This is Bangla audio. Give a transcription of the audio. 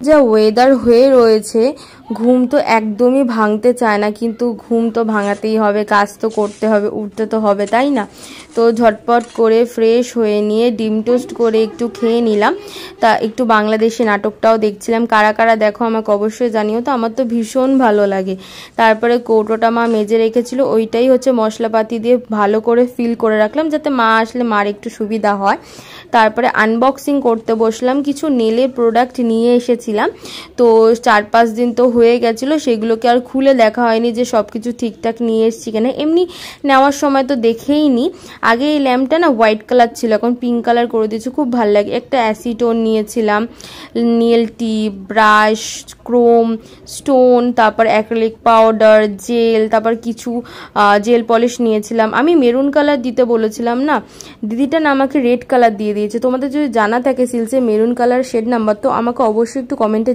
যা ওয়েদার হয়ে রয়েছে ঘুম তো একদমই ভাঙতে চায় না, কিন্তু ঘুম তো ভাঙাতেই হবে, কাজ তো করতে হবে, উঠতে তো হবে, তাই না? তো ঝটপট করে ফ্রেশ হয়ে নিয়ে ডিম টোস্ট করে একটু খেয়ে নিলাম। তা একটু বাংলাদেশি নাটকটাও দেখছিলাম। কারা কারা দেখো আমাকে অবশ্যই জানিও তো, আমার তো ভীষণ ভালো লাগে। তারপরে কৌটোটা মা মেজে রেখেছিল, ওইটাই হচ্ছে মশলাপাতি দিয়ে ভালো করে ফিল করে রাখলাম যাতে মা আসলে মার একটু সুবিধা হয়। তারপরে আনবক্সিং করতে বসলাম, কিছু নেলের প্রোডাক্ট নিয়ে এসেছিলাম। তো 4-5 দিন তো হয়ে গেছিলো, সেগুলোকে আর খুলে দেখা হয়নি যে সব কিছু ঠিকঠাক নিয়ে এসেছি কেন। এমনি নেওয়ার সময় তো দেখেই নি। আগে এই ল্যাম্পটা না হোয়াইট কালার ছিল, এখন পিঙ্ক কালার করে দিয়েছে, খুব ভালো লাগে। একটা অ্যাসিটোন নিয়েছিলাম, নেল টিপ, ব্রাশ, ক্রোম, স্টোন, তারপর অ্যাক্রিলিক পাউডার, জেল, তারপর কিছু জেল পলিশ নিয়েছিলাম। আমি মেরুন কালার দিতে বলেছিলাম না, দিদিটা না আমাকে রেড কালার দিয়ে দিয়েছে। তোমাদের যদি জানা থাকে সিলসে মেরুন কালার শেড নাম্বার, তো আমাকে অবশ্যই একটু কমেন্টে